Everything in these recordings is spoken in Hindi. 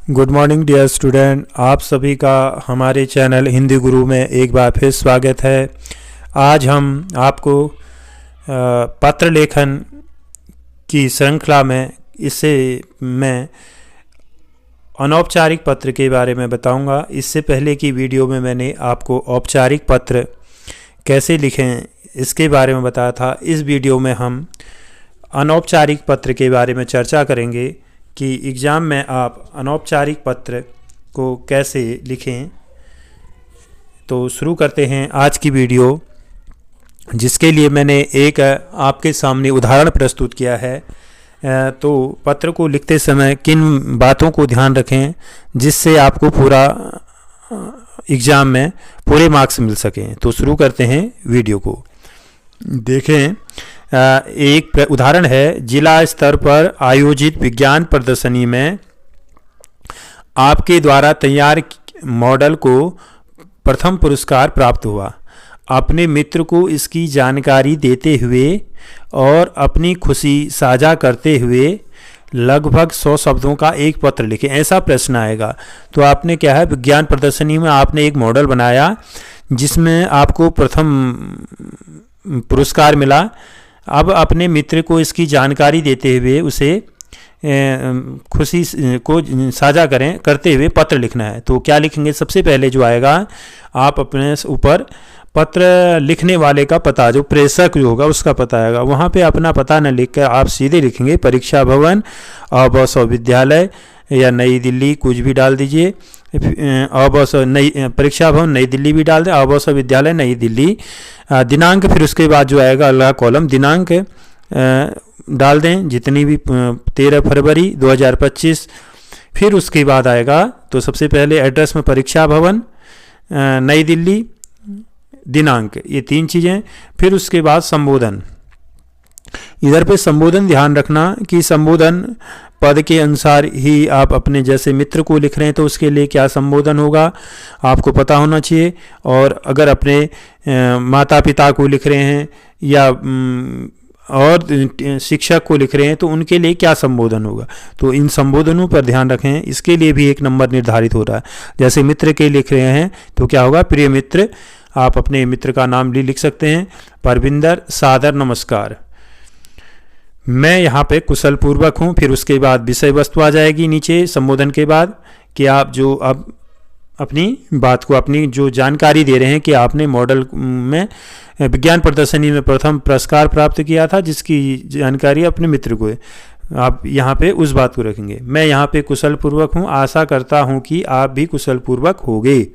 गुड मॉर्निंग डियर स्टूडेंट, आप सभी का हमारे चैनल हिंदी गुरु में एक बार फिर स्वागत है। आज हम आपको पत्र लेखन की श्रृंखला में इससे मैं अनौपचारिक पत्र के बारे में बताऊंगा। इससे पहले की वीडियो में मैंने आपको औपचारिक पत्र कैसे लिखें इसके बारे में बताया था। इस वीडियो में हम अनौपचारिक पत्र के बारे में चर्चा करेंगे कि एग्ज़ाम में आप अनौपचारिक पत्र को कैसे लिखें। तो शुरू करते हैं आज की वीडियो, जिसके लिए मैंने एक आपके सामने उदाहरण प्रस्तुत किया है। तो पत्र को लिखते समय किन बातों को ध्यान रखें जिससे आपको पूरा एग्ज़ाम में पूरे मार्क्स मिल सकें। तो शुरू करते हैं वीडियो को। देखें, एक उदाहरण है, जिला स्तर पर आयोजित विज्ञान प्रदर्शनी में आपके द्वारा तैयार मॉडल को प्रथम पुरस्कार प्राप्त हुआ। अपने मित्र को इसकी जानकारी देते हुए और अपनी खुशी साझा करते हुए लगभग 100 शब्दों का एक पत्र लिखें। ऐसा प्रश्न आएगा। तो आपने क्या है, विज्ञान प्रदर्शनी में आपने एक मॉडल बनाया जिसमें आपको प्रथम पुरस्कार मिला। अब अपने मित्र को इसकी जानकारी देते हुए उसे खुशी को साझा करते हुए पत्र लिखना है। तो क्या लिखेंगे? सबसे पहले जो आएगा, आप अपने ऊपर पत्र लिखने वाले का पता, जो प्रेषक जो होगा उसका पता आएगा। वहाँ पे अपना पता न लिखकर आप सीधे लिखेंगे परीक्षा भवन, अबसव विद्यालय या नई दिल्ली, कुछ भी डाल दीजिए। परीक्षा भवन नई दिल्ली भी डाल दें, अबसव विद्यालय नई दिल्ली, दिनांक, फिर उसके बाद जो आएगा अगला कॉलम दिनांक डाल दें, जितनी भी 13 फरवरी 2025। फिर उसके बाद आएगा, तो सबसे पहले एड्रेस में परीक्षा भवन नई दिल्ली, दिनांक, ये 3 चीज़ें। फिर उसके बाद संबोधन। इधर पे संबोधन ध्यान रखना कि संबोधन पद के अनुसार ही आप अपने जैसे मित्र को लिख रहे हैं तो उसके लिए क्या संबोधन होगा आपको पता होना चाहिए। और अगर अपने माता पिता को लिख रहे हैं या और शिक्षक को लिख रहे हैं तो उनके लिए क्या संबोधन होगा। तो इन संबोधनों पर ध्यान रखें। इसके लिए भी एक नंबर निर्धारित हो रहा है। जैसे मित्र के लिख रहे हैं तो क्या होगा, प्रिय मित्र, आप अपने मित्र का नाम लिख सकते हैं। परविंदर, सादर नमस्कार, मैं यहाँ पे कुशल पूर्वक हूँ। फिर उसके बाद विषय वस्तु आ जाएगी नीचे संबोधन के बाद, कि आप जो अब अपनी बात को, अपनी जो जानकारी दे रहे हैं कि आपने मॉडल में विज्ञान प्रदर्शनी में प्रथम पुरस्कार प्राप्त किया था, जिसकी जानकारी अपने मित्र को है। आप यहाँ पे उस बात को रखेंगे। मैं यहाँ पे कुशल पूर्वक हूँ, आशा करता हूँ कि आप भी कुशल पूर्वक होंगे।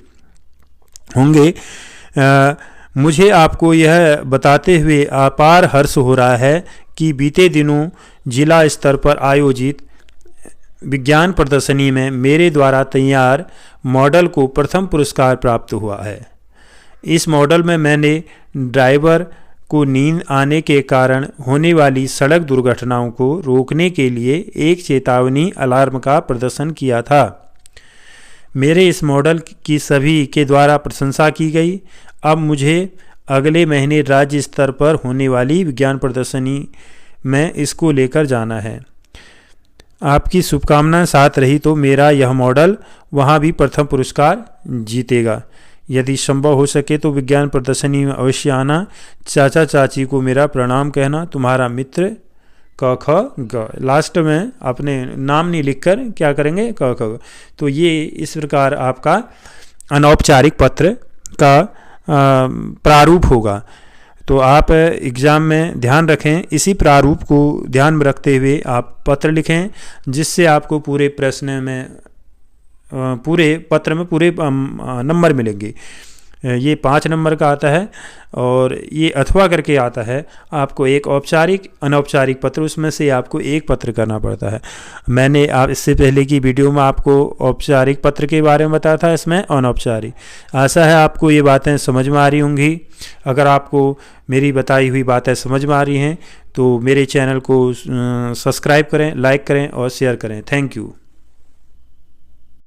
मुझे आपको यह बताते हुए अपार हर्ष हो रहा है कि बीते दिनों जिला स्तर पर आयोजित विज्ञान प्रदर्शनी में मेरे द्वारा तैयार मॉडल को प्रथम पुरस्कार प्राप्त हुआ है। इस मॉडल में मैंने ड्राइवर को नींद आने के कारण होने वाली सड़क दुर्घटनाओं को रोकने के लिए एक चेतावनी अलार्म का प्रदर्शन किया था। मेरे इस मॉडल की सभी के द्वारा प्रशंसा की गई। अब मुझे अगले महीने राज्य स्तर पर होने वाली विज्ञान प्रदर्शनी में इसको लेकर जाना है। आपकी शुभकामनाएं साथ रही तो मेरा यह मॉडल वहाँ भी प्रथम पुरस्कार जीतेगा। यदि संभव हो सके तो विज्ञान प्रदर्शनी में अवश्य आना। चाचा चाची को मेरा प्रणाम कहना। तुम्हारा मित्र क ख ग। लास्ट में अपने नाम नहीं लिखकर क्या करेंगे, क ख ग। तो ये इस प्रकार आपका अनौपचारिक पत्र का प्रारूप होगा। तो आप एग्ज़ाम में ध्यान रखें, इसी प्रारूप को ध्यान में रखते हुए आप पत्र लिखें, जिससे आपको पूरे प्रश्न में, पूरे पत्र में पूरे नंबर मिलेंगे। ये 5 नंबर का आता है और ये अथवा करके आता है। आपको एक औपचारिक, अनौपचारिक पत्र, उसमें से आपको एक पत्र करना पड़ता है। मैंने आप इससे पहले की वीडियो में आपको औपचारिक पत्र के बारे में बताया था, इसमें अनौपचारिक। आशा है आपको ये बातें समझ में आ रही होंगी। अगर आपको मेरी बताई हुई बातें समझ में आ रही हैं तो मेरे चैनल को सब्सक्राइब करें, लाइक करें और शेयर करें। Thank you.